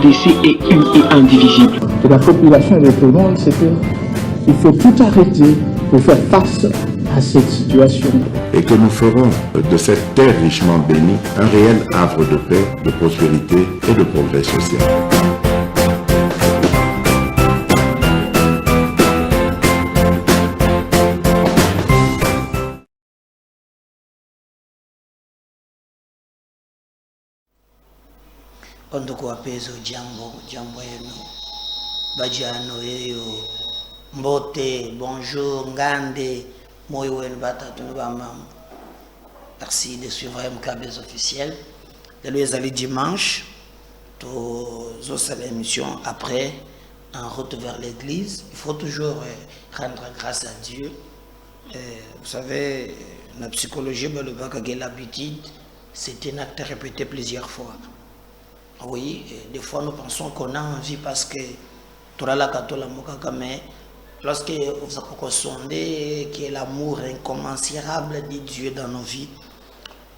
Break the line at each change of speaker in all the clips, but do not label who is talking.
RDC est une et indivisible.
Et la population répondante, c'est qu'il faut tout arrêter pour faire face à cette situation.
Et que nous ferons de cette terre richement bénie un réel havre de paix, de prospérité et de progrès social.
Ondoko apezo jambo yenu bajano yeyo mbote bonjour ngande moyo wenu batatu bamam. Merci de suivre MKB's officiel. De les dimanche tous l'émission après en route vers l'église. Il faut toujours rendre grâce à Dieu. Vous savez, la psychologie l'habitude, c'est un acte répété plusieurs fois. Oui, des fois nous pensons qu'on a envie parce que mais lorsque vous avez sondé qui est l'amour incommensurable de Dieu dans nos vies,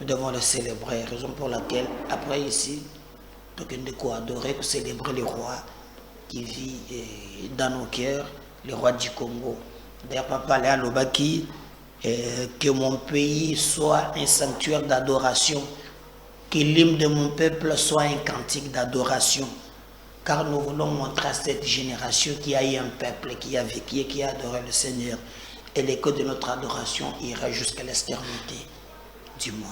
nous devons le célébrer. Raison pour laquelle, après ici, nous devons adorer, célébrer le roi qui vit dans nos cœurs, le roi du Congo. D'ailleurs, papa allait à l'Obaki, que mon pays soit un sanctuaire d'adoration. Que l'hymne de mon peuple soit un cantique d'adoration. Car nous voulons montrer à cette génération qu'il y a eu un peuple qui a vécu et qui a adoré le Seigneur. Et l'écho de notre adoration ira jusqu'à l'externité du monde.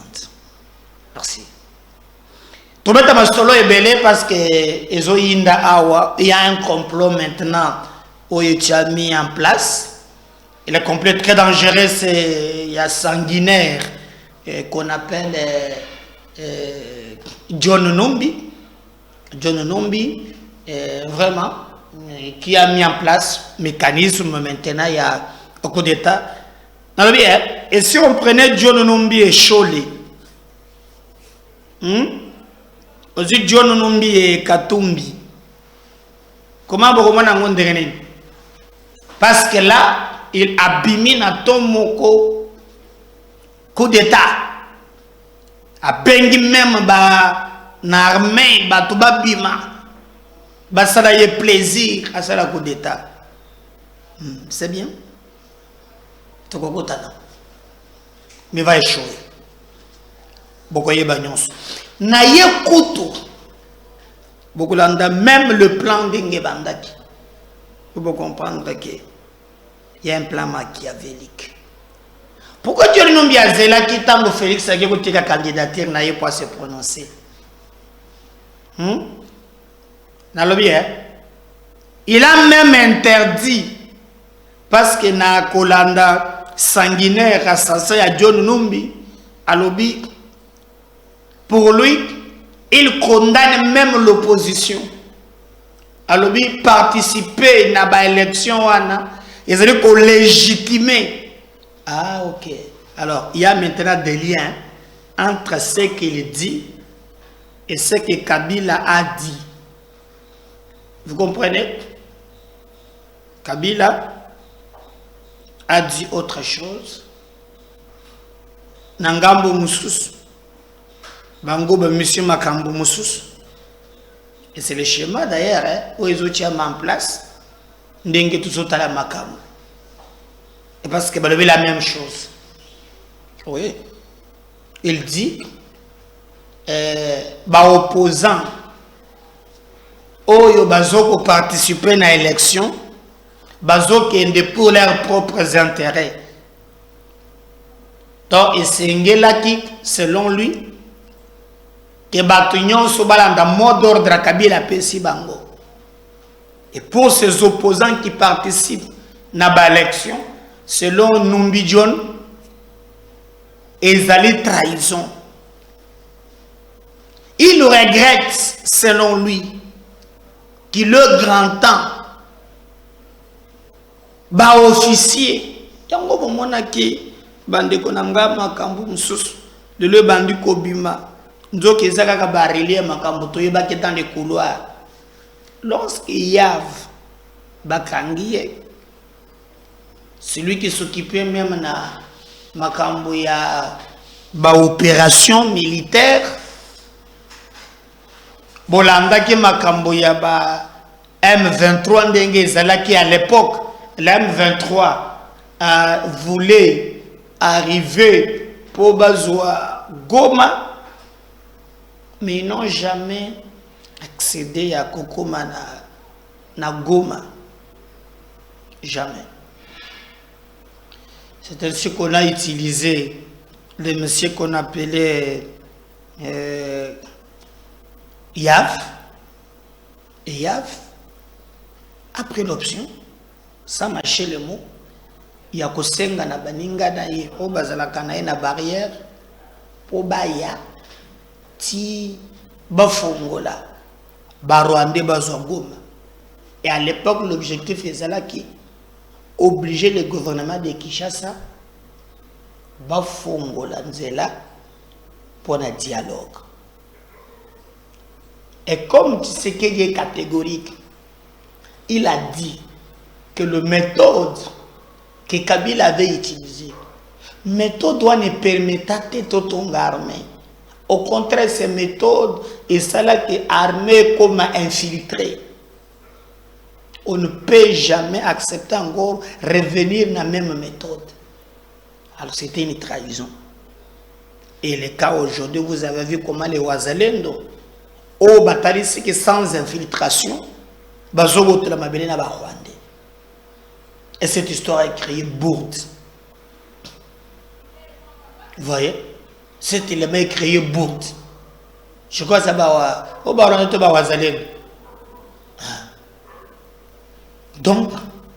Merci. Tout le monde solo est belé parce que il y a un complot maintenant où il a mis en place. Et le complot très dangereux, il y a sanguinaire qu'on appelle John Numbi, vraiment, qui a mis en place un mécanisme maintenant, il y a un coup d'État. Et si on prenait John Numbi et Choli, aussi John Numbi et Katumbi, comment vous comprenez? Parce que là, il abîme na Tomoko coup d'État. A bengi même na armée ba to ba bima ba sala ye plaisir à ça coup d'état. C'est bien. To ko kotana. Mais va échouer. Boko yeba nyonso. Na ye kutu. Boko landa même le plan d'Inge Bandaki. Vous comprendre que il y a un plan machiavélique. Pourquoi Dieu nous dit à Zéla qui t'a Félix a dit la candidature n'a pas se prononcer? Il a même interdit parce que na Kolanda sanguinaire assassin à John Numbi à Lobi. Pour lui, il condamne même l'opposition. À Lobi participer à l'élection ils ont dit légitimer. Ah, ok. Alors, il y a maintenant des liens entre ce qu'il dit et ce que Kabila a dit. Vous comprenez? Kabila a dit autre chose. Nangambo Moussous. Bango Monsieur Makambo Moussous. Et c'est le schéma d'ailleurs où ils ont mis en place. N'dengue tout ça à la Makambo. Parce que c'est la même chose. Oui. Il dit opposant oyo bazoko participer à l'élection bazoko pour leurs propres intérêts. Donc c'est là qui selon lui que Batunion sobalanda mot d'ordre à Kabila pesi bango. Et pour ces opposants qui participent à l'élection, selon Numbi John, ils allaient trahison. Il regrette, selon lui, qu'il le grand temps, officier, yango bomona ki bande konanga makambu mususu, de le bandi kobima, nzoke ezaka barelie makambu toyeba ke dans les couloirs. Lorsqu'il y a bakangiye, celui qui s'occupait même na makambo ya ba opération militaire
bolanda ki makambo ya ba M23 ndenge ezalaki à l'époque. La M23 voulait arriver pour Bazoua Goma, mais ils n'ont jamais accédé à Kokoma na Goma. Jamais. C'est ainsi qu'on a utilisé le monsieur qu'on appelait Yav. Et Yav, après l'option, sans mâcher le mot, il y a Kosenga na baninga na ye, o bazalaka na ye na barrière, po baya, ti bafongola, barwande bazwa Goma. Et à l'époque, l'objectif est là qui obliger le gouvernement de Kinshasa bafongola nzela pour un dialogue. Et comme tu sais qu'il est catégorique, il a dit que la méthode que Kabila avait utilisée, méthode doit ne permettre de ton armée. Au contraire, ces méthodes et celle qui est armée comme infiltrée. On ne peut jamais accepter encore revenir dans la même méthode. Alors c'était une trahison. Et le cas aujourd'hui, vous avez vu comment les Wazalendo, au bataille, c'est que sans infiltration, et cette histoire a créé bourde. Vous voyez? Cet élément a créé bourde. Je crois que ça va au baron de Wazalendo. Donc,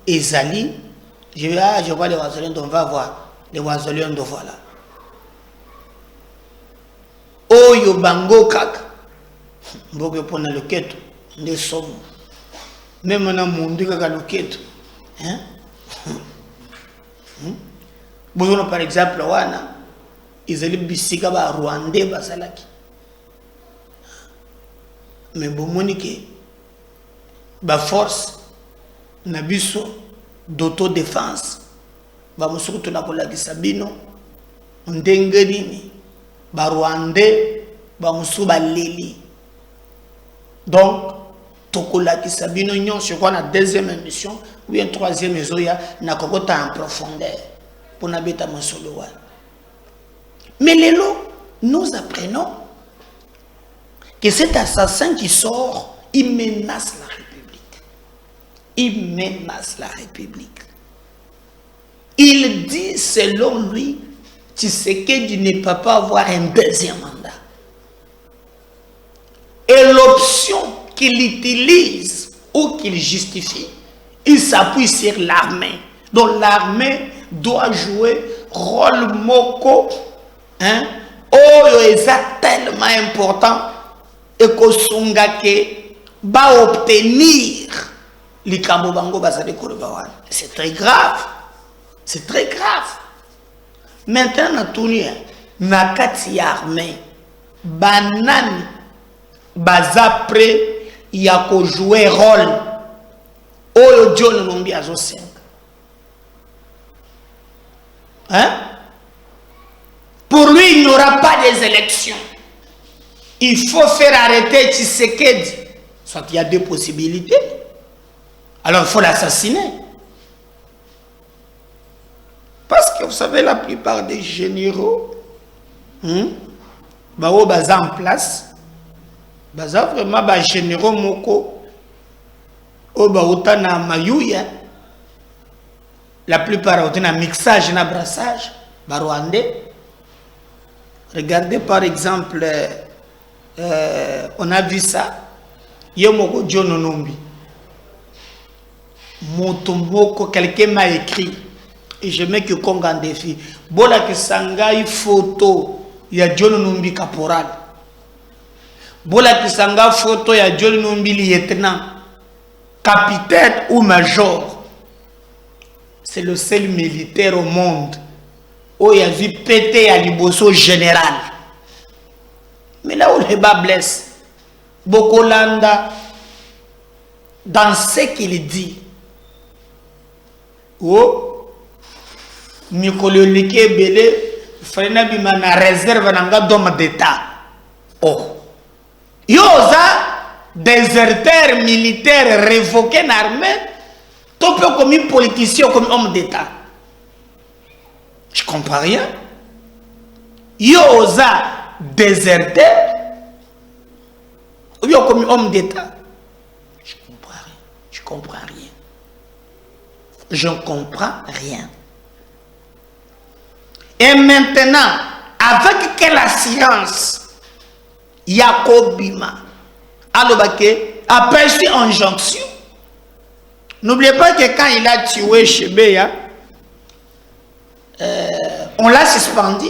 Ezali, je vois les Wazalendo, on va voir les Wazalendo, voilà. Oyo bango kaka. Mboke pona loketo, nde somo. Même na mundi kaka loketo. Hein? Bozono par exemple wana, Ezali bisika ba Rwandais basalaki. Mais bomoni ke ba force na biso d'autodéfense ba musuku na kolakisa bino ndenge nini ba Rwandais ba musu ba leli. Donc tokolakisa bino nyon je crois na deuxième émission ou une troisième ezoya na kokota en profondeur pour na beta mosolo wana. Mais lelo nous apprenons que cet assassin qui sort, il menace la République. Il menace la République. Il dit, selon lui, Tshisekedi ne peut pas avoir un deuxième mandat. Et l'option qu'il utilise ou qu'il justifie, il s'appuie sur l'armée. Donc l'armée doit jouer rôle moko, hein, tellement important et que Sungake va obtenir likambo bango bazali koloba. C'est très grave. C'est très grave. Maintenant na tunia na kati armée banani baza prêt ya ko jouer rôle oyo John Numbi azo senga. Hein? Pour lui, il n'y aura pas des élections. Il faut faire arrêter Tshisekedi. Soit il y a deux possibilités. Alors il faut l'assassiner. Parce que vous savez, la plupart des généraux, baza en place, baza vraiment ba généraux moko, baouta na mayouya, la plupart ont un mixage, un brassage, ba rwandais. Regardez par exemple, on a vu ça, Yomoko John Numbi. Motomboko, quelqu'un m'a écrit, et je mets que Congo en défi. Bola que Sangai photo, il y a John Numbi caporal. Bola que Sanga photo, il y a John Numbi lieutenant, capitaine ou major. C'est le seul militaire au monde où il y a vu péter à Liboso général. Mais là où le bas blesse, Bokolanda, dans ce qu'il dit, oh, Mikolo Like Bele, Frena Bimana réserve un d'homme d'État. Oh, Yoza, déserteur militaire révoqué en armée, tout peu comme politicien, comme homme d'État. Je ne comprends rien. Yo osa déserteur, ou bien comme homme d'État. Je ne comprends rien. Je ne comprends rien. Je ne comprends rien. Et maintenant, avec quelle assurance Yakobima aperçu injonction. N'oubliez pas que quand il a tué Chebeya, on l'a suspendu.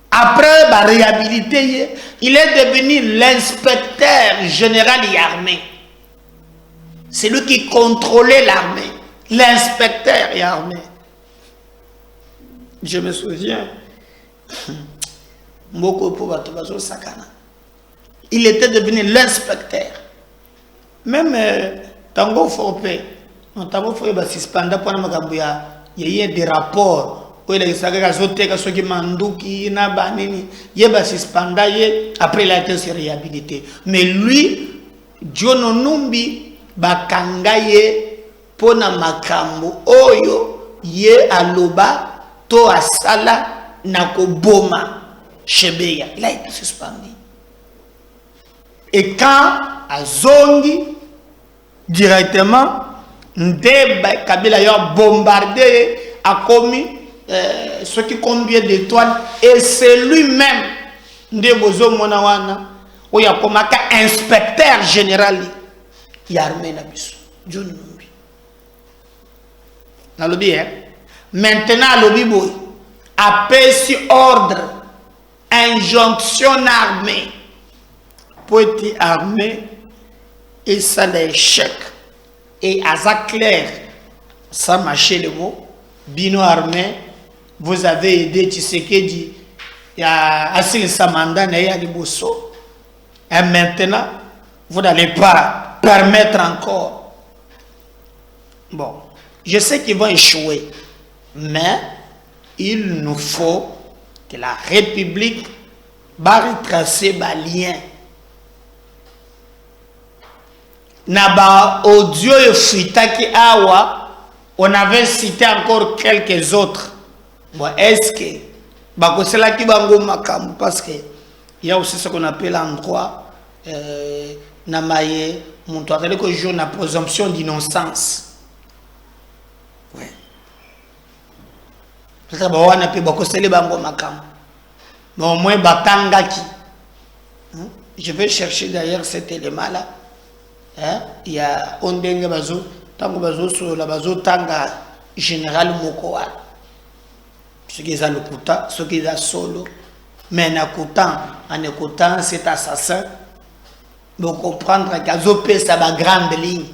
Après la réhabilité, il est devenu l'inspecteur général de l'armée. C'est lui qui contrôlait l'armée. L'inspecteur de l'armée. Je me souviens. Il était devenu l'inspecteur. Même Tango Forpé, Tango Forpé va suspendre pour il y a des rapports où il y a des gens qui manduki na banini, il va suspendre après il a été réhabilité. Mais lui, Jono Numbi bakangaye pona makambo oyo ye aloba to asala nako boma Chebeya. Il a été suspendu. Et quand Azongi directement Ndeba Kabila a bombardé, a commis ce qui combien d'étoiles, et c'est lui-même Ndebozo Monawana où il a comme inspecteur général Yarmé Nabiso John Numbi. Dans le bien, maintenant le Biboy a payé ordre, injonction armée. Pour être armé et ça l'échec. Et à ça clair, ça marchait le mot. Bino armé, vous avez aidé Tshisekedi. Il y a Assil Samanda, il y a Liboso. Et maintenant, vous n'allez pas permettre encore. Bon, je sais qu'ils vont échouer, mais il nous faut que la République va retracer les liens. Naba audio et fritaki awa, on avait cité encore quelques autres. Bon, est-ce que c'est là qui va makam parce que il y a aussi ce qu'on appelle en droit namaye mon toit que joue la présomption d'innocence. Ouais. Peut-être bon on a pu beaucoup célébrer bango makam. Mais au moins batangaki. Je vais chercher d'ailleurs cet élément là. Il y a Ondenge Bazo, Tango Bazo sur la Bazo Tanga Général Mokoa. Ce qui est à l'écoutant, ce qui est à solo. Mais en écoutant cet assassin, vous comprendre qu'Azopé, ça va grande ligne.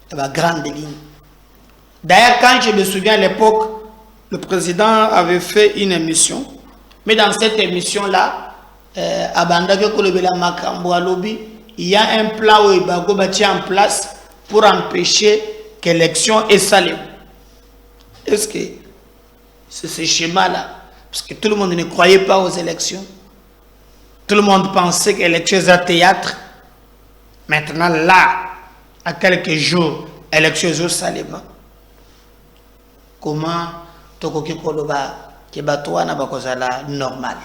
Ça va grande ligne. D'ailleurs, quand je me souviens à l'époque, le président avait fait une émission. Mais dans cette émission-là, à Bandage Kolobela Makambo à Lobby, il y a un plan où il va bâtir en place pour empêcher que l'élection est salée. Est-ce que c'est ce schéma-là? Parce que tout le monde ne croyait pas aux élections. Tout le monde pensait que l'élection est un théâtre. Maintenant, là, à quelques jours, l'élection est salée. Comment Tokoki Koloba, qui est normal?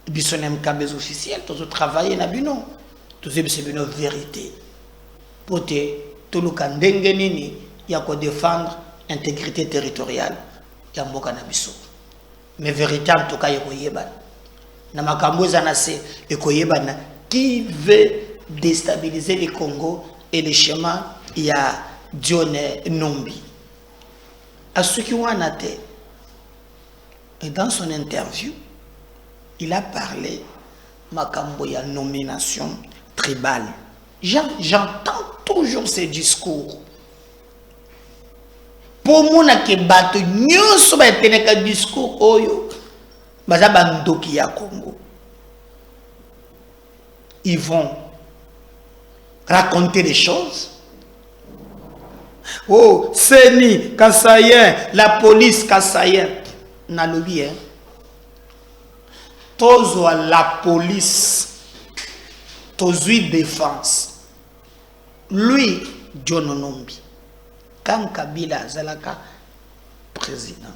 Bissonem cabez officiel, tous travailler na bino, tous c'est bino vérité. Pour tout le kandengenini, il y a quoi défendre intégrité territoriale, il y a mboka na biso. Mais vérité en tout cas yeko yeba. Na makambo zanase yeko yeba na qui veut déstabiliser le Congo et le schéma il y a Dionne Numbi. À ceux qui ont été et dans son interview il a parlé makambo ya nomination tribale. J'entends toujours ces discours. Pour moi, que bato nyonso ba teneka discours oyo baza bandoki ya Congo. Ils vont raconter des choses. Oh, Seni, Kassayen, la police Kassayen, na lobby hein. Tozo à la police, tozo défense. Lui, John Onombi, quand Kabila Zalaka président.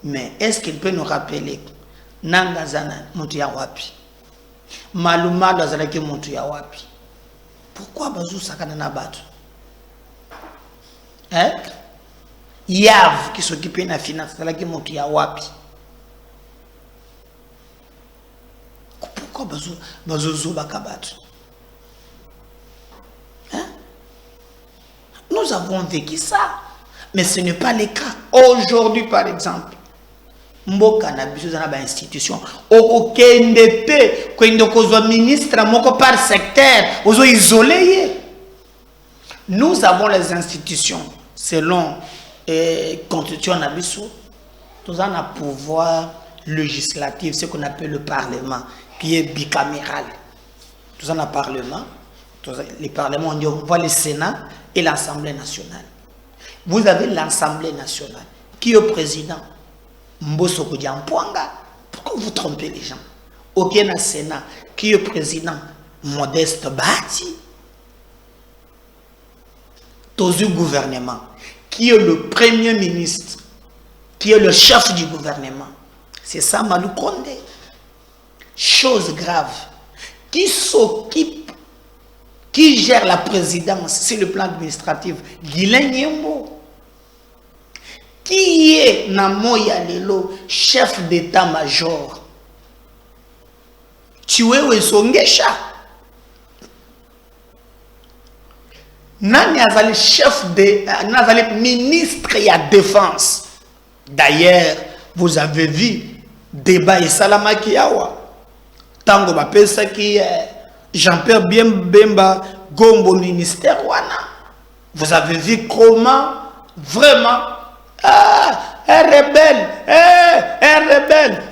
Mais est-ce qu'il peut nous rappeler Nanga Zana Montuya Wapi? Maluma Zalaki Montuya Wapi? Pourquoi Bazou Sakana Nabatu? Hein? Yav qui s'occupe de la finance, Zalaki Montuya Wapi? Pourquoi Bazou Bakabatu? Hein? Nous avons vécu ça. Mais ce n'est pas le cas. Aujourd'hui, par exemple, Mboka na biso na ba institution okokende te kwende kozwa ministre moko par secteur ozo isolé. Nous avons les institutions selon constitution na biso, nous avons un pouvoir législatif, ce qu'on appelle le parlement, qui est bicaméral. Nous avons un parlement, les parlements, on voit le Sénat et l'Assemblée nationale. Vous avez l'Assemblée nationale qui est au président Mbosso Kodiampouanga. Pourquoi vous trompez les gens? Aucun Sénat qui est président Modeste Bati. Tous le gouvernement qui est le premier ministre, qui est le chef du gouvernement. C'est ça Malou Condé. Chose grave. Qui s'occupe, qui gère la présidence sur le plan administratif? Guilain Nyembo. Qui est Namoya Lelo, chef d'état-major? Chiwewe Songesha. Nani azali chef de, nazali ministre et à défense. D'ailleurs, vous avez vu débat et Salamaki Awa. Tango Bapesa qui est Jean-Pierre Bemba Gombo ministère Wana. Vous avez vu comment vraiment un rebelle,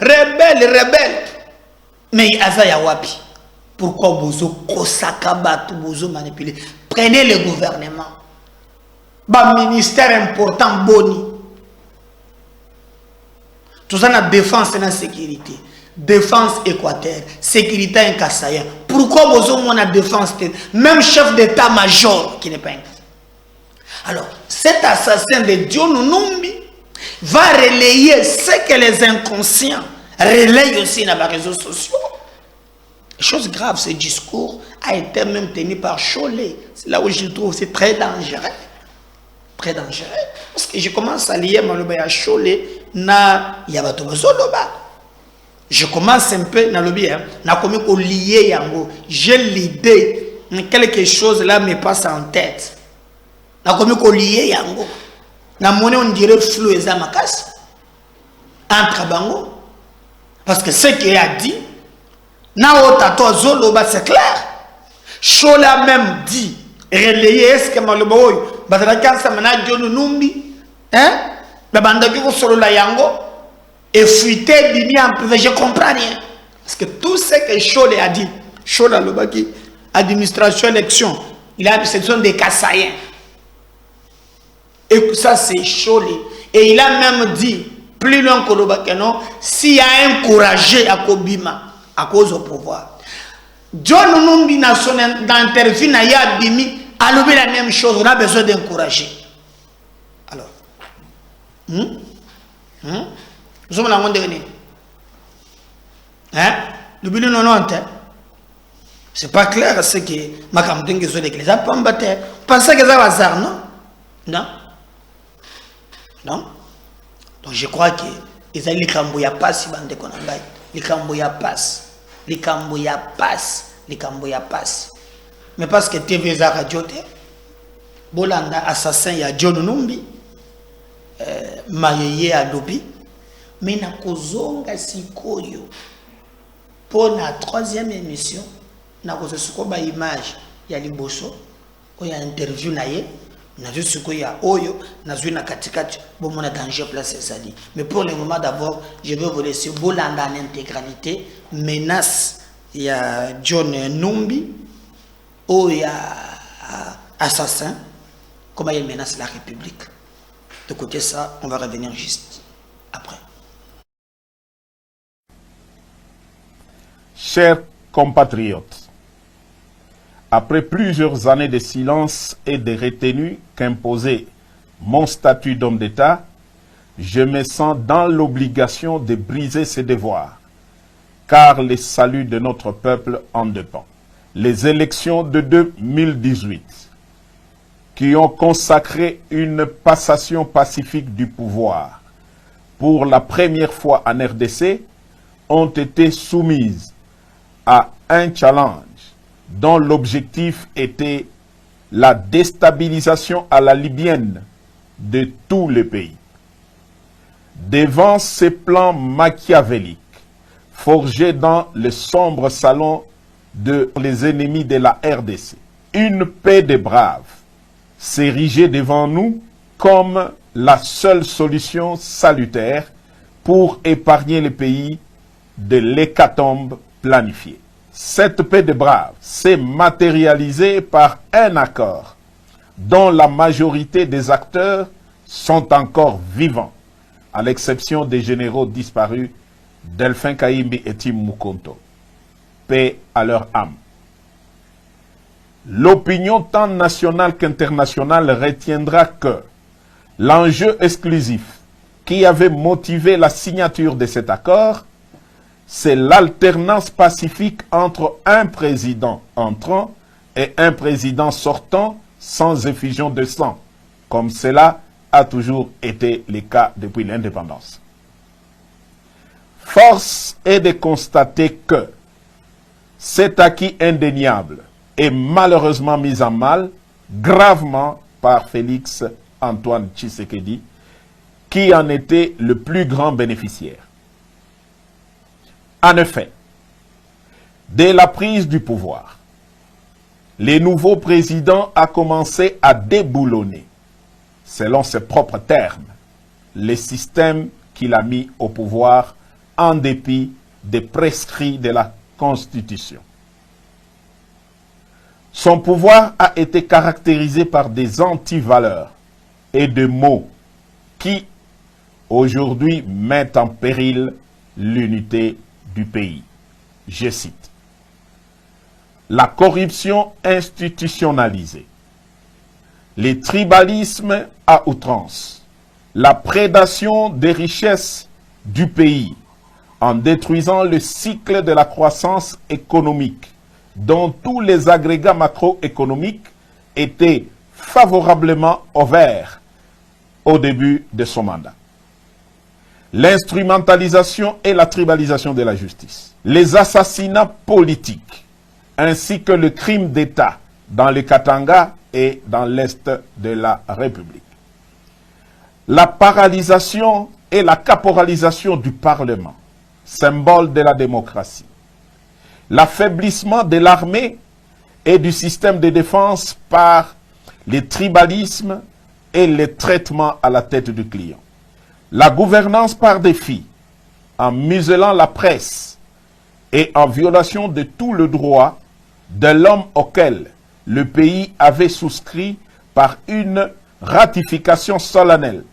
rebelle. Mais Azaya Wapi. Pourquoi Bozo Kosakaba, Bozo manipulé? Prenez le gouvernement. Bah, ministère important, Boni. Tout ça, la défense et la sécurité. Défense Équateur, sécurité en Kassaïen. Pourquoi Bozo mon a défense? Même chef d'état-major qui n'est pas un. Alors, cet assassin de John Numbi va relayer ce que les inconscients relayent aussi dans les réseaux sociaux. Chose grave, ce discours a été même tenu par Cholet. C'est là où je le trouve, c'est très dangereux. Très dangereux. Parce que je commence à lier à Cholet, na Yabatobozoloba. Je commence un peu, na lobby, na comme lier yango. J'ai l'idée, quelque chose là me passe en tête. Na comme lier yango. Na monnaie on dirait flou et zamakas. Entre bango. Parce que ce qu'il a dit, na otato zoloba c'est clair. Cholet a même dit, relayer est-ce que maloba oyo, batala kansa mana John Numbi, hein? Babanda ki ko solo la yango et fuité bimi en privé, je comprends rien. Parce que tout ce que Cholet a dit, Cholet lobaki administration élection, il a ce sont des Kassaïens. Et ça c'est Cholet. Et il a même dit plus loin que le non, s'il y a encouragé à Kobima à cause au pouvoir. John Numbi dans son interview na ya bimi a levé la même chose, on a besoin d'encourager. Alors, nous sommes dans le monde dernier. Hein? Le bilan non, c'est pas clair ce que ma campagne que les gens peuvent battre. Pensez que ça va hasard, non? Non? Non? Donc je crois que les alliés Kamboya passe, les Konangai. Les Kamboya passe. Les Kamboya passe. Les Kamboya passe. Mais parce que TV za radio te Bolanda assassin ya John Numbi mayeye à lobby. Mais na kozonga sikoyo. Pour la troisième émission, na kozonga ba image ya liboso. Oya interview na ye. Na vu ce qu'il y a oyo, na vu na katikati, bon mon danger place sali. Mais pour le moment d'abord, je vais vous laisser Bolanda en intégralité, menace il y a John Numbi, ou il y a assassin, comment il menace la République. De côté ça, on va revenir juste après.
Chers compatriotes, après plusieurs années de silence et de retenue qu'imposait mon statut d'homme d'État, je me sens dans l'obligation de briser ces devoirs, car le salut de notre peuple en dépend. Les élections de 2018, qui ont consacré une passation pacifique du pouvoir pour la première fois en RDC, ont été soumises à un challenge dont l'objectif était la déstabilisation à la libyenne de tout le pays. Devant ces plans machiavéliques, forgés dans le sombre salon de les ennemis de la RDC, une paix des braves s'érigeait devant nous comme la seule solution salutaire pour épargner le pays de l'hécatombe planifiée. Cette paix des braves s'est matérialisée par un accord dont la majorité des acteurs sont encore vivants, à l'exception des généraux disparus Delphin Kaimbi et Tim Mukonto. Paix à leur âme. L'opinion tant nationale qu'internationale retiendra que l'enjeu exclusif qui avait motivé la signature de cet accord, c'est l'alternance pacifique entre un président entrant et un président sortant sans effusion de sang, comme cela a toujours été le cas depuis l'indépendance. Force est de constater que cet acquis indéniable est malheureusement mis en mal gravement par Félix Antoine Tshisekedi, qui en était le plus grand bénéficiaire. En effet, dès la prise du pouvoir, le nouveau président a commencé à déboulonner, selon ses propres termes, les systèmes qu'il a mis au pouvoir en dépit des prescrits de la Constitution. Son pouvoir a été caractérisé par des antivaleurs et des mots qui, aujourd'hui, mettent en péril l'unité du pays. Je cite: la corruption institutionnalisée, les tribalismes à outrance, la prédation des richesses du pays en détruisant le cycle de la croissance économique dont tous les agrégats macroéconomiques étaient favorablement ouverts au début de son mandat. L'instrumentalisation et la tribalisation de la justice, les assassinats politiques, ainsi que le crime d'État dans le Katanga et dans l'Est de la République. La paralysation et la caporalisation du Parlement, symbole de la démocratie. L'affaiblissement de l'armée et du système de défense par les tribalismes et les traitements à la tête du client. La gouvernance par défi, en muselant la presse et en violation de tout le droit de l'homme auquel le pays avait souscrit par une ratification solennelle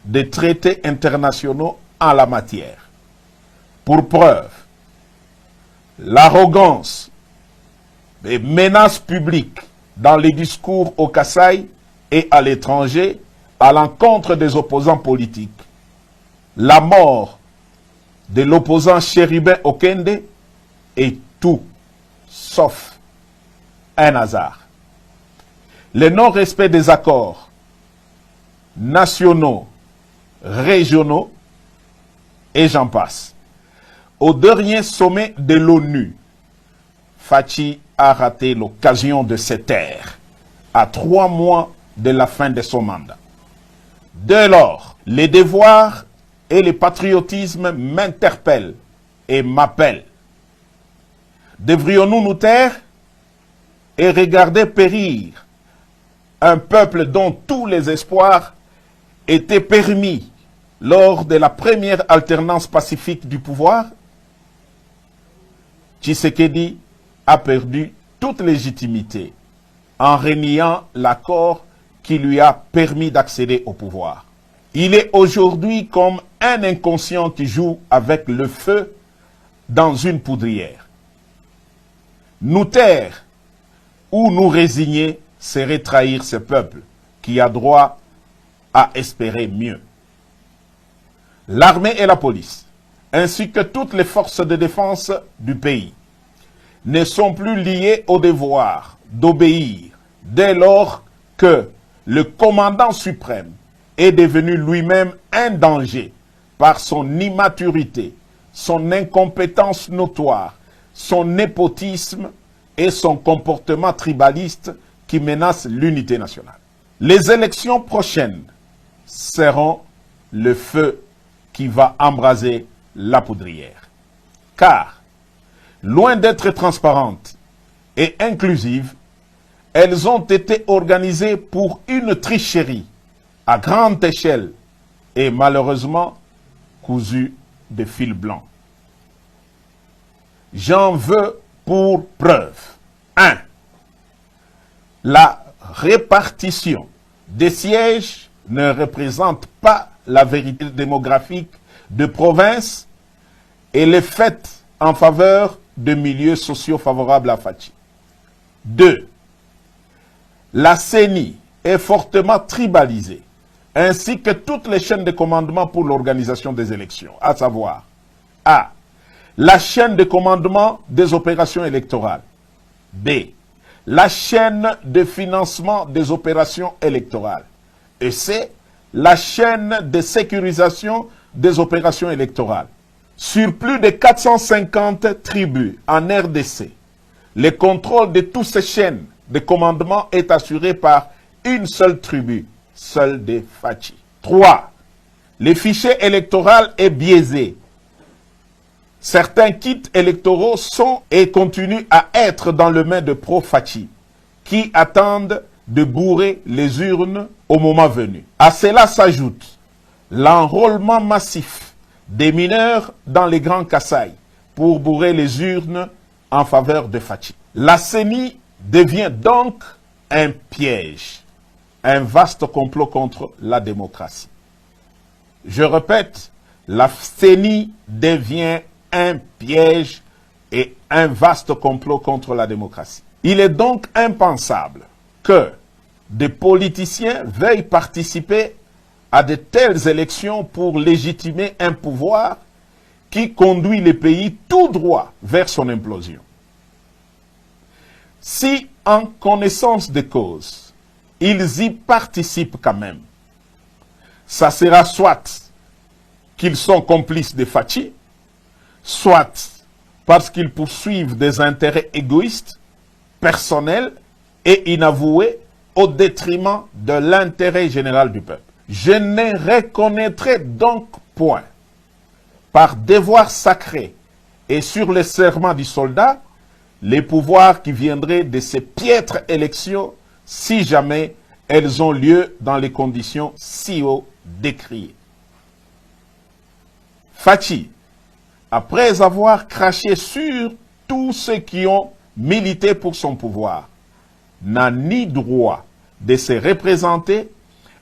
des traités internationaux en la matière. Pour preuve, l'arrogance des menaces publiques dans les discours au Kasaï et à l'étranger à l'encontre des opposants politiques, la mort de l'opposant Chérubin Okende est tout sauf un hasard. Le non-respect des accords nationaux, régionaux, et j'en passe. Au dernier sommet de l'ONU, Fachi a raté l'occasion de se taire à 3 mois de la fin de son mandat. Dès lors, les devoirs et le patriotisme m'interpellent et m'appellent. Devrions-nous nous taire et regarder périr un peuple dont tous les espoirs étaient permis lors de la première alternance pacifique du pouvoir? Tshisekedi a perdu toute légitimité en reniant l'accord qui lui a permis d'accéder au pouvoir. Il est aujourd'hui comme un inconscient qui joue avec le feu dans une poudrière. Nous taire ou nous résigner serait trahir ce peuple qui a droit à espérer mieux. L'armée et la police, ainsi que toutes les forces de défense du pays, ne sont plus liées au devoir d'obéir dès lors que le commandant suprême est devenu lui-même un danger par son immaturité, son incompétence notoire, son népotisme et son comportement tribaliste qui menace l'unité nationale. Les élections prochaines seront le feu qui va embraser la poudrière. Car, loin d'être transparentes et inclusives, elles ont été organisées pour une tricherie à grande échelle et malheureusement cousues de fil blanc. J'en veux pour preuve. 1. La répartition des sièges ne représente pas la vérité démographique de province et les faits en faveur de milieux sociaux favorables à Fachi. 2. La CENI est fortement tribalisée, ainsi que toutes les chaînes de commandement pour l'organisation des élections, à savoir A. La chaîne de commandement des opérations électorales. B. La chaîne de financement des opérations électorales. Et C. La chaîne de sécurisation des opérations électorales. Sur plus de 450 tribus en RDC, le contrôle de toutes ces chaînes de commandement est assuré par une seule tribu, celle des Fachi. 3. Le fichier électoral est biaisé. Certains kits électoraux sont et continuent à être dans les mains de pro-Fachi, qui attendent de bourrer les urnes au moment venu. À cela s'ajoute l'enrôlement massif des mineurs dans les Grands Kasaï pour bourrer les urnes en faveur de Fachi. La CENI devient donc un piège, un vaste complot contre la démocratie. Je répète, la CENI devient un piège et un vaste complot contre la démocratie. Il est donc impensable que des politiciens veuillent participer à de telles élections pour légitimer un pouvoir qui conduit le pays tout droit vers son implosion. Si, en connaissance de cause, ils y participent quand même, ça sera soit qu'ils sont complices de Fachi, soit parce qu'ils poursuivent des intérêts égoïstes, personnels et inavoués au détriment de l'intérêt général du peuple. Je ne reconnaîtrai donc point, par devoir sacré et sur le serment du soldat, les pouvoirs qui viendraient de ces piètres élections si jamais elles ont lieu dans les conditions si haut décriées. Fachi, après avoir craché sur tous ceux qui ont milité pour son pouvoir, n'a ni droit de se représenter,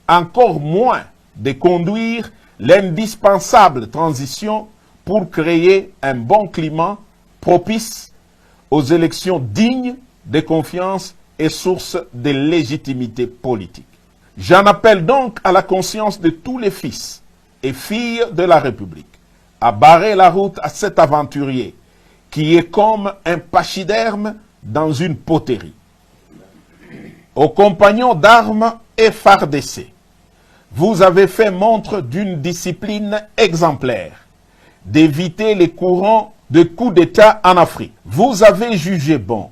encore moins de conduire l'indispensable transition pour créer un bon climat propice aux élections dignes de confiance et source de légitimité politique. J'en appelle donc à la conscience de tous les fils et filles de la République à barrer la route à cet aventurier qui est comme un pachyderme dans une poterie. Aux compagnons d'armes FARDC, vous avez fait montre d'une discipline exemplaire, d'éviter les courants de coups d'État en Afrique. Vous avez jugé bon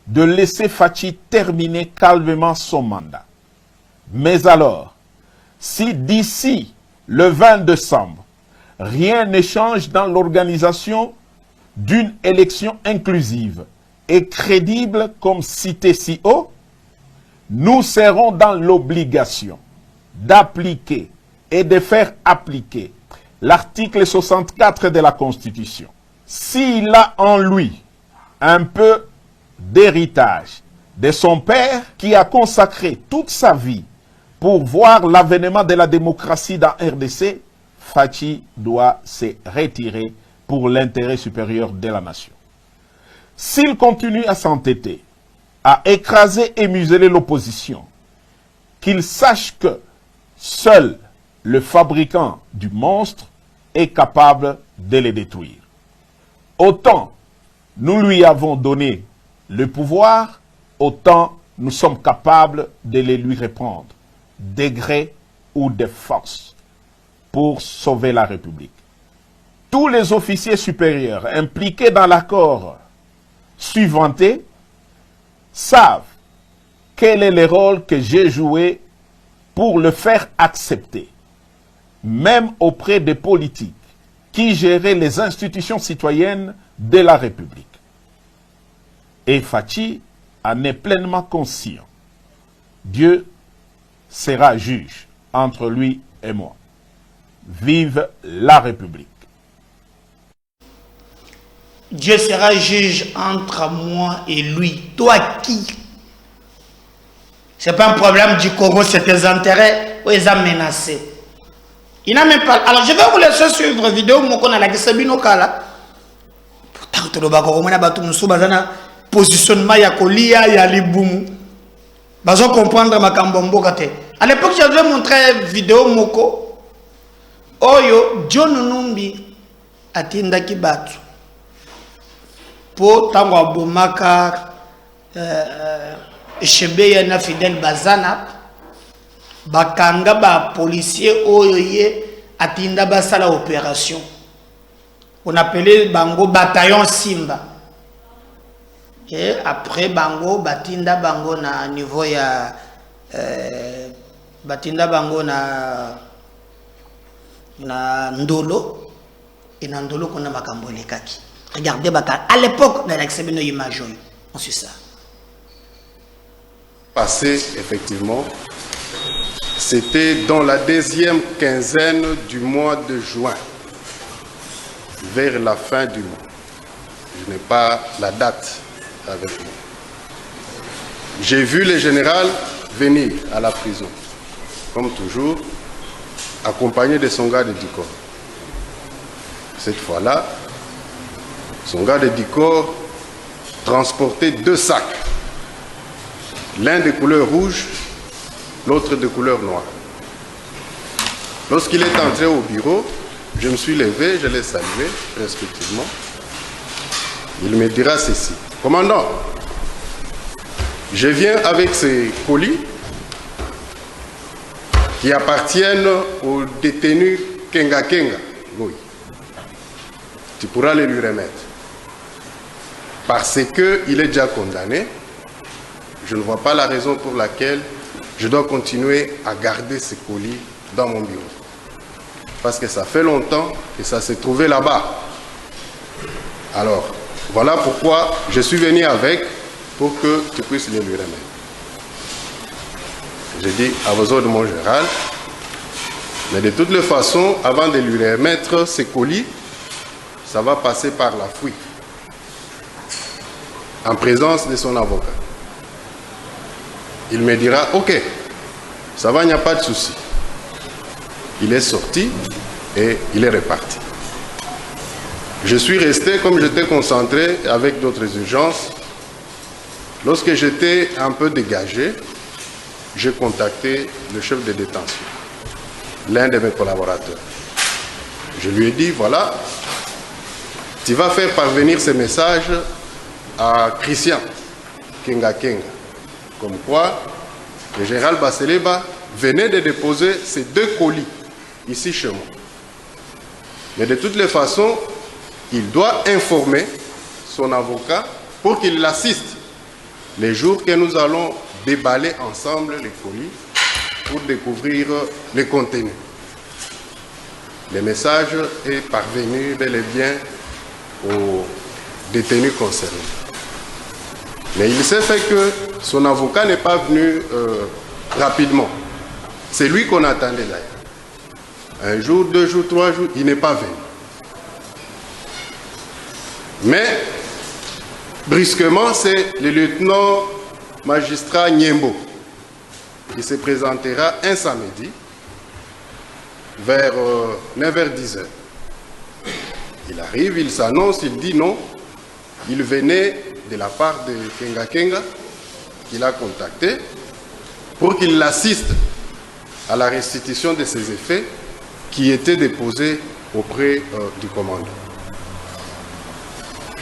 de laisser Fachi terminer calmement son mandat. Mais alors, si d'ici le 20 décembre, rien ne change dans l'organisation d'une élection inclusive et crédible comme cité si haut, nous serons dans l'obligation d'appliquer et de faire appliquer l'article 64 de la Constitution. S'il a en lui un peu d'héritage de son père qui a consacré toute sa vie pour voir l'avènement de la démocratie dans RDC, Fachi doit se retirer pour l'intérêt supérieur de la nation. S'il continue à s'entêter, à écraser et museler l'opposition, qu'il sache que seul le fabricant du monstre est capable de les détruire. Autant nous lui avons donné le pouvoir, autant nous sommes capables de les lui reprendre, de gré ou de force, pour sauver la République. Tous les officiers supérieurs impliqués dans l'accord suivanté savent quel est le rôle que j'ai joué pour le faire accepter, même auprès des politiques qui géraient les institutions citoyennes de la République. Et Fachi en est pleinement conscient. Dieu sera juge entre lui et moi. Vive la République.
Dieu sera juge entre moi et lui. Toi qui? C'est pas un problème du Congo, c'est tes intérêts ou ils ont menacé. Il n'a même pas. Alors je vais vous laisser suivre une vidéo où on a la Sabino Kala. Pourtant, tout le monde a battu un positionnement ya kolia ya libumu. Bazo comprendre ma kambombo kate. À l'époque, j'avais montré une vidéo moko. Oyo John Numbi atinda kibatu. Po tango abomaka Chebeya na Fidel Bazana bakanga ba policier oyo ye atinda basala opération. On appelait bango bataillon Simba. Et après bango batinda bango na niveau ya batinda bango na Ndolo et na Ndolo kona makambo lekaki. Regardez Baka à l'époque dans l'examen image on suit ça.
Passé effectivement, c'était dans la deuxième quinzaine du mois de juin, vers la fin du mois. Je n'ai pas la date avec moi. J'ai vu le général venir à la prison, comme toujours, accompagné de son garde du corps. Cette fois-là, son garde du corps transportait 2 sacs. L'un de couleur rouge, l'autre de couleur noire. Lorsqu'il est entré au bureau, je me suis levé, je l'ai salué respectivement. Il me dira ceci: commandant, je viens avec ces colis qui appartiennent au détenu Kenga Kenga. Oui. Tu pourras les lui remettre. Parce qu'il est déjà condamné. Je ne vois pas la raison pour laquelle je dois continuer à garder ces colis dans mon bureau. Parce que ça fait longtemps que ça s'est trouvé là-bas. Alors, voilà pourquoi je suis venu avec, pour que tu puisses les lui remettre. J'ai dit à vos ordres, mon général, mais de toutes les façons, avant de lui remettre ces colis, ça va passer par la fuite, en présence de son avocat. Il me dira, ok, ça va, il n'y a pas de souci. Il est sorti et il est reparti. Je suis resté, comme j'étais concentré avec d'autres urgences. Lorsque j'étais un peu dégagé, j'ai contacté le chef de détention, l'un de mes collaborateurs. Je lui ai dit, voilà, tu vas faire parvenir ce message à Christian Kenga Kenga. Comme quoi, le général Baseleba venait de déposer ces 2 colis ici chez moi. Mais de toutes les façons, il doit informer son avocat pour qu'il l'assiste les jours que nous allons déballer ensemble les colis pour découvrir les contenus. Le message est parvenu bel et bien aux détenus concernés. Mais il s'est fait que son avocat n'est pas venu rapidement. C'est lui qu'on attendait d'ailleurs. 1 jour, 2 jours, 3 jours, il n'est pas venu. Mais, brusquement, c'est le lieutenant magistrat Niembo qui se présentera un samedi vers 9h-10h. Il arrive, il s'annonce, il dit non. Il venait de la part de Kenga Kenga, qu'il a contacté, pour qu'il l'assiste à la restitution de ces effets qui étaient déposés auprès du commandant.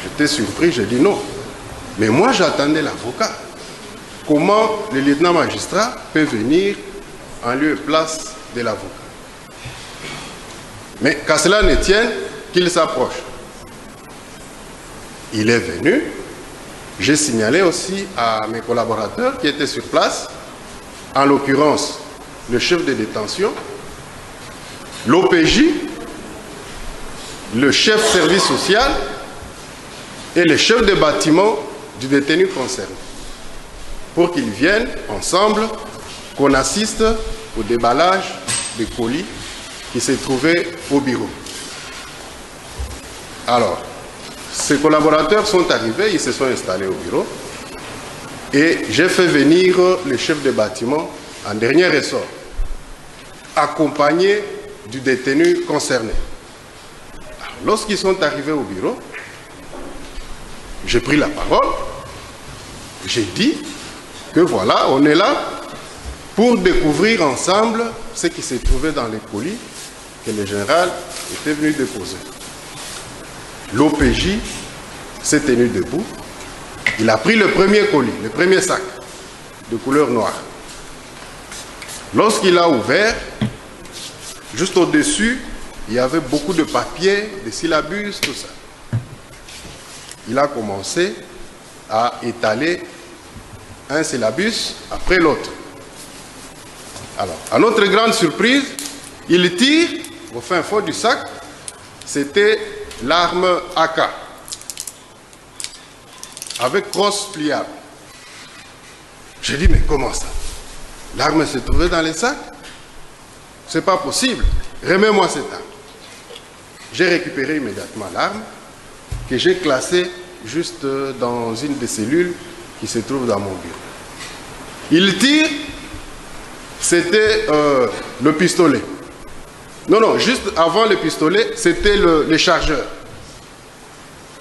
J'étais surpris, j'ai dit non. Mais moi, j'attendais l'avocat. Comment le lieutenant magistrat peut venir en lieu et place de l'avocat? Mais qu'à cela ne tienne, qu'il s'approche. Il est venu. J'ai signalé aussi à mes collaborateurs qui étaient sur place, en l'occurrence le chef de détention, l'OPJ, le chef service social et le chef de bâtiment du détenu concerné, pour qu'ils viennent ensemble, qu'on assiste au déballage des colis qui se trouvaient au bureau. Alors, ces collaborateurs sont arrivés, ils se sont installés au bureau et j'ai fait venir le chef de bâtiment en dernier ressort, accompagné du détenu concerné. Lorsqu'ils sont arrivés au bureau, j'ai pris la parole, j'ai dit que voilà, on est là pour découvrir ensemble ce qui s'est trouvé dans les colis que le général était venu déposer. L'OPJ s'est tenu debout, il a pris le premier colis, le premier sac de couleur noire. Lorsqu'il a ouvert, juste au-dessus, il y avait beaucoup de papiers, des syllabus, tout ça. Il a commencé à étaler un syllabus après l'autre. Alors, à notre grande surprise, il tire au fin fond du sac, c'était l'arme AK, avec crosse pliable. J'ai dit, mais comment ça? L'arme se trouvait dans les sacs? C'est pas possible. Remets-moi cette arme. J'ai récupéré immédiatement l'arme que j'ai classée juste dans une des cellules qui se trouve dans mon bureau. Il tire, c'était le pistolet. Non, juste avant le pistolet, c'était les chargeurs.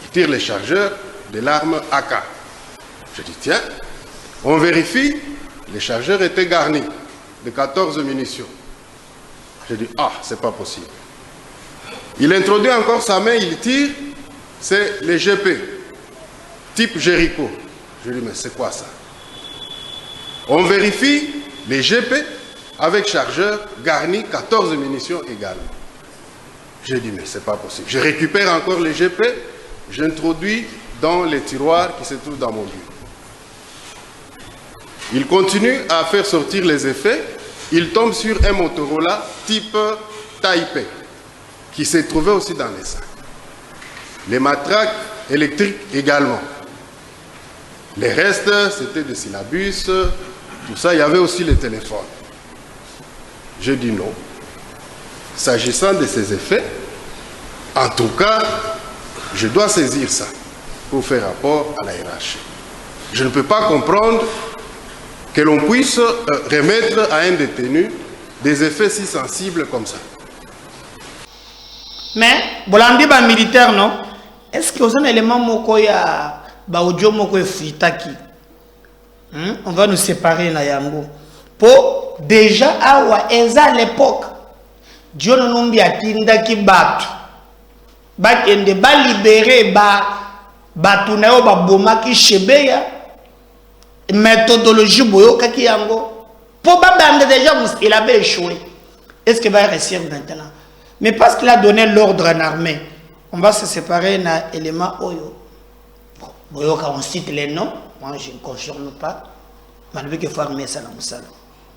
Il tire les chargeurs de l'arme AK. Je dis, tiens, on vérifie, les chargeurs étaient garnis de 14 munitions. Je dis, ah, c'est pas possible. Il introduit encore sa main, il tire, c'est les GP, type Jericho. Je dis, mais c'est quoi ça? On vérifie les GP avec chargeur garni, 14 munitions également. J'ai dit, mais c'est pas possible. Je récupère encore les GP, j'introduis dans les tiroirs qui se trouvent dans mon bureau. Il continue à faire sortir les effets. Il tombe sur un Motorola type Taipei, qui se trouvait aussi dans les sacs. Les matraques électriques également. Les restes, c'était des syllabus, tout ça. Il y avait aussi les téléphones. Je dis non. S'agissant de ces effets, en tout cas, je dois saisir ça pour faire rapport à la hiérarchie. Je ne peux pas comprendre que l'on puisse remettre à un détenu des effets si sensibles comme ça.
Mais, bolandi ba militaire, non? Est-ce que vous avez un élément moko ya ba audio moko fitaki? On va nous séparer na yango. Pour déjà awa eza l'époque, Dieu nous nombi atinda ki batu. Ba kende ba libérer batu na yo ba bomaki shebeya. Méthodologie boyo kaki yango. Pour babande déjà il avait échoué. Est-ce qu'il va réussir maintenant? Mais parce qu'il a donné l'ordre en armée, on va se séparer dans l'élément Oyo. Boyo, quand on cite les noms, moi je ne confirme pas. Malgré qu'il faut armer ça dans le salon.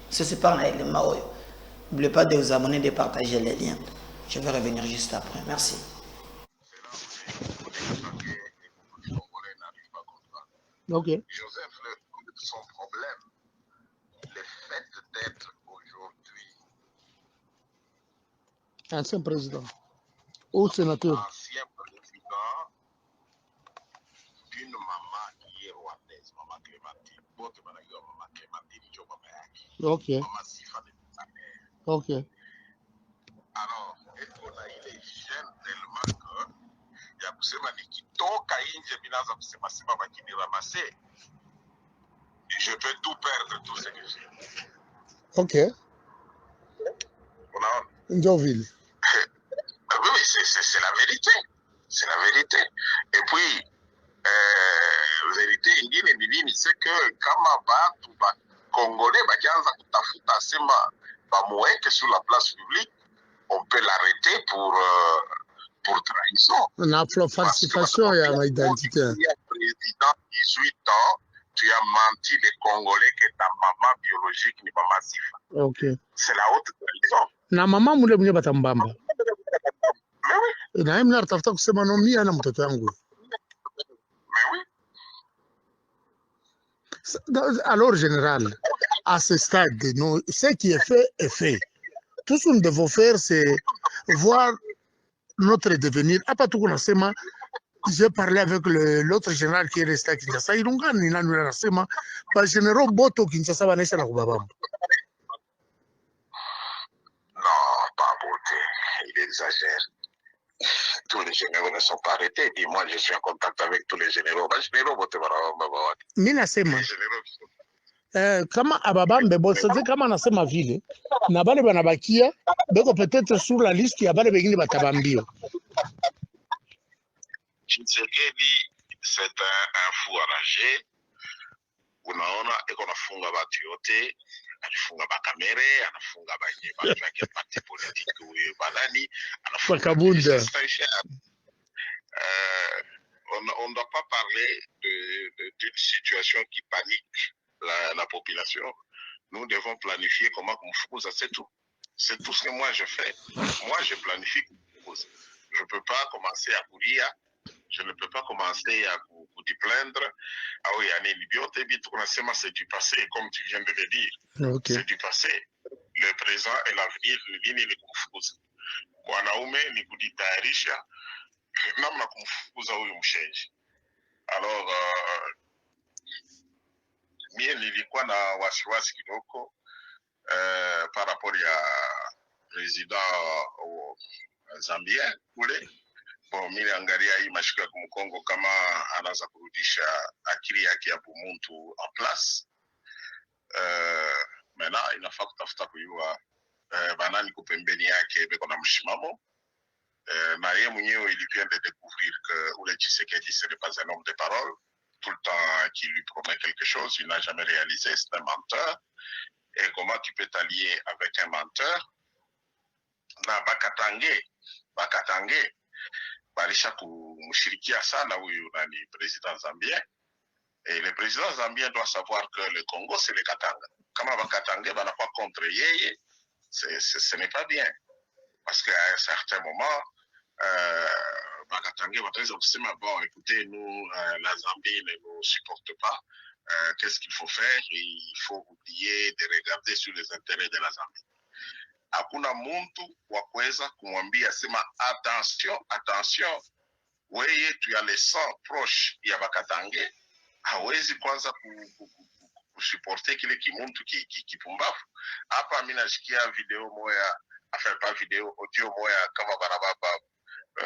Se sépare dans l'élément Oyo. N'oubliez pas de vous abonner, de partager les liens. Je vais revenir juste après. Merci.
Ok.
Joseph, son problème, le fait d'être aujourd'hui
Ancien président. Ou sénateur.
ancien président d'une maman qui est rwandaise, maman Clémentine. Bote banayo maman Clémentine, jo maman yaki.
Ok.
Maman Sifa de Mutaner.
Ok.
Alors, est-ce qu'on a eu les jeunes tellement que il y a kusema nikitoka nje binaanza kusema sema bakini ramasser, je peux tout perdre tout ce que j'ai.
Ok.
Unaona?
Ndio vile.
Oui, c'est la vérité. C'est la vérité. Et puis, vérité ingine ni nini? C'est que kama batu ba Congolais bakianza kutafuta sema bamuweke sur la place publique, on peut l'arrêter pour trahison.
Na falsification ya identité.
Président 18 ans, tu as menti les Congolais que ta maman biologique ni Mama Sifa.
Ok.
C'est la haute trahison.
Na mama mule mwenye batambamba.
Mais oui.
Na yeye mnatafuta kusema no mimi ana mtoto wangu.
Mais oui.
Alors, général, à ce stade, nous, ce qui est fait est fait. Tout ce que nous devons faire, c'est voir notre devenir. Après tout, j'ai parlé avec l'autre général qui est resté à Kinshasa. Il a dit que le général Boto Kinshasa va naître à Kubabam.
Non, pas beauté. Il exagère. Tous les généraux ne sont pas arrêtés. Et moi, je suis en contact avec tous les généraux.
Mina sema kama ababambe bosse kama anasema vile na bale banabakia beko peut-être sur la liste ya bale bengine batabambio.
Tshisekedi, c'est un fou enragé. Unaona eko nafunga batu yote, alifunga bakamere, anafunga banye batu yake parti politique huyo banani, anafunga
Kabunda.
On ne doit pas parler d'une situation qui panique la population. Nous devons planifier comment Kumfukuza, c'est tout. C'est tout ce que moi je fais. Moi je planifie Kumfukuza. Je ne peux pas commencer à courir. Je ne peux pas commencer à vous plaindre. Ah oui, c'est du passé, comme tu viens de le dire.
Okay.
C'est du passé. Le présent et l'avenir, ni kumfukuza. Wanaume ni kujitayarisha namna kumfukuza huyu mshenji. Alors, mie nilikuwa na wasiwasi kidogo par rapport ya président zambien kule. Bon, mimi angalia hii mashiko ya kumkongo kama anaanza kurudisha akili yake ya bumuntu en place. Maintenant inafaa kutafuta kujua banani kupembeni yake beko na mshimamo. Na yeye mwenyewe il vient de découvrir que Ule Tshisekedi ce n'est pas un homme de parole. Tout le temps qu'il lui promet quelque chose, il n'a jamais réalisé, c'est un menteur. Et comment tu peux t'allier avec un menteur? Na Bakatange barisha kumshirikia sana huyu nani président zambien. Et le président zambien doit savoir que le Congo c'est le Katanga. Kama Bakatange banakuwa contre yeye, ce n'est pas bien. Parce qu'à un certain moment, Bakatange wataweza kusema bon, écoutez, nous, la Zambie ne nous supporte pas. Qu'est-ce qu'il faut faire? Il faut oublier de regarder sur les intérêts de la Zambie. Hakuna muntu wa kuweza kumwambia sema attention, weye tu ya le sang proche ya Bakatange hawezi kwanza kusuporte kile kimuntu kipumbafu. Hapa mimi nashikia video moya, enfin pas video, audio moya kama barababa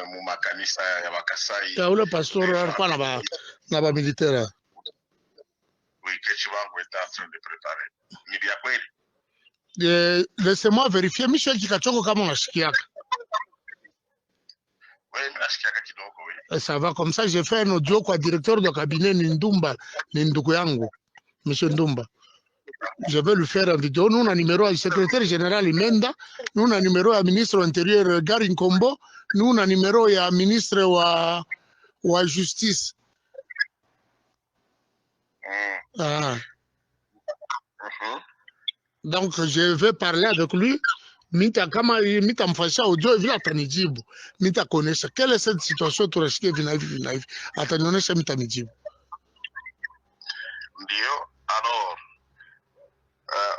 mu makanisa ya Bakasai.
Ya ule pastor alikuwa na ba militaire.
Oui, Kechi wangu est en train de préparer. Ni vya kweli.
Laissez-moi vérifier. Michel Kikachongo kama unashikiaka.
Oui, minashikiaka kidogo oui.
Ça va comme ça, j'ai fait un audio kwa directeur de cabinet Ndumba, ni ndugu yangu, Monsieur Ndumba. Je vais lui faire une vidéo. Nous, on a un numéro du secrétaire général Imenda, nous, on a un numéro du ministre de l'Intérieur Garin Kombo, nous, on a un numéro du ministre wa Justice. Ah. Donc, je vais parler avec lui. Mita mfasha audio vile atanijibu. Mita konesha quelle est cette situation tunashikia vinahivi. Atanionyesha mitanijibu.
Ndio. Alors,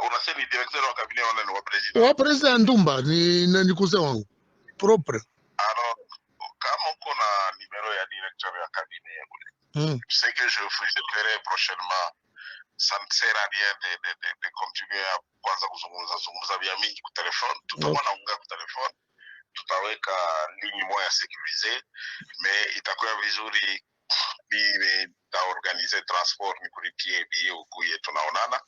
unasema ni directeur wa cabinet wala wa president?
Wa president Ndumba ni cousin wangu propre.
Alors, kama uko na numéro ya directeur ya cabinet yule. C'est que je ferai prochainement. Ça ne sert à rien de continuer à kwanza kuzungumza vya mingi kwa telefone. Tutakuwa naongea kwa telefone. tutaweka linyi moja sécurisée, mais itakuwa vizuri taorganize transport nikulitie bio kuye tunaonana